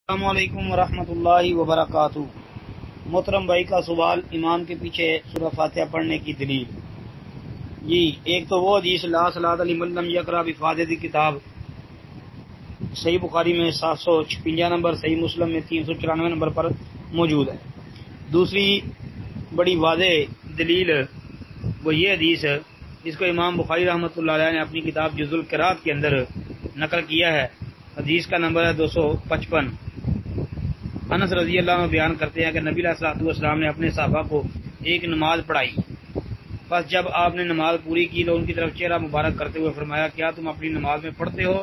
السلام علیکم ورحمۃ اللہ وبرکاتہ۔ محترم بھائی کا سوال امام کے پیچھے سورہ فاتحہ پڑھنے کی دلیل۔ جی، ایک تو وہ حدیث لا صلاۃ لمن لم یقرأ بفاتحۃ کتاب صحیح بخاری میں 756 نمبر، صحیح مسلم میں 394 نمبر پر موجود ہے۔ دوسری بڑی واضح دلیل وہ یہ حدیث جس کو امام بخاری رحمۃ اللہ علیہ نے اپنی کتاب جزء القراءۃ کے اندر نقل کیا ہے۔ حدیث کا نمبر ہے 255۔ انس رضی اللہ عنہ بیان کرتے ہیں کہ نبی علیہ الصلوۃ والسلام نے اپنے صحابہ کو ایک نماز پڑھائی، بس جب آپ نے نماز پوری کی تو ان کی طرف چہرہ مبارک کرتے ہوئے فرمایا، کیا تم اپنی نماز میں پڑھتے ہو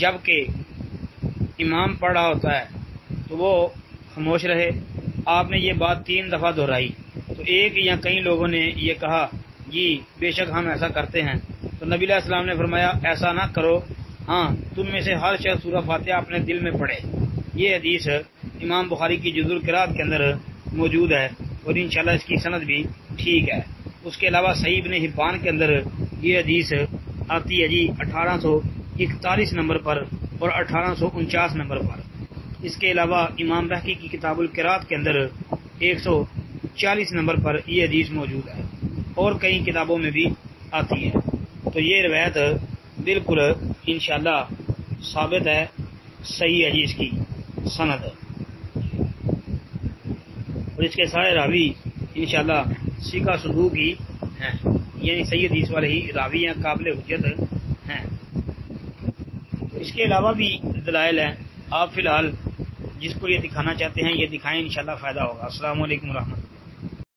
جب کہ امام پڑھ رہا ہوتا ہے؟ تو وہ خاموش رہے۔ آپ نے یہ بات 3 دفعہ دہرائی تو ایک یا کئی لوگوں نے یہ کہا، جی بے شک ہم ایسا کرتے ہیں۔ تو نبی علیہ السلام نے فرمایا، ایسا نہ کرو، ہاں تم میں سے ہر شخص سورہ فاتحہ اپنے دل میں پڑھے۔ یہ حدیث امام بخاری کی جزء القراءۃ کے اندر موجود ہے اور انشاءاللہ اس کی سند بھی ٹھیک ہے۔ اس کے علاوہ صحیح ابن حبان کے اندر یہ حدیث آتی ہے جی 1841 نمبر پر اور 1849 نمبر پر۔ اس کے علاوہ امام بہقی کی کتاب القراءۃ کے اندر 140 نمبر پر یہ حدیث موجود ہے اور کئی کتابوں میں بھی آتی ہے۔ تو یہ روایت بالکل انشاءاللہ ثابت ہے، صحیح ہے جی اس کی سند، اور اس کے سارے راوی انشاءاللہ ثقہ صدوق ہی ہیں، یعنی صحیح حدیث والے ہی راوی ہیں، قابل حجت ہیں۔ اس کے علاوہ بھی دلائل ہیں، آپ فی الحال جس کو یہ دکھانا چاہتے ہیں یہ دکھائیں، انشاءاللہ فائدہ ہوگا۔ السلام علیکم ورحمۃ اللہ۔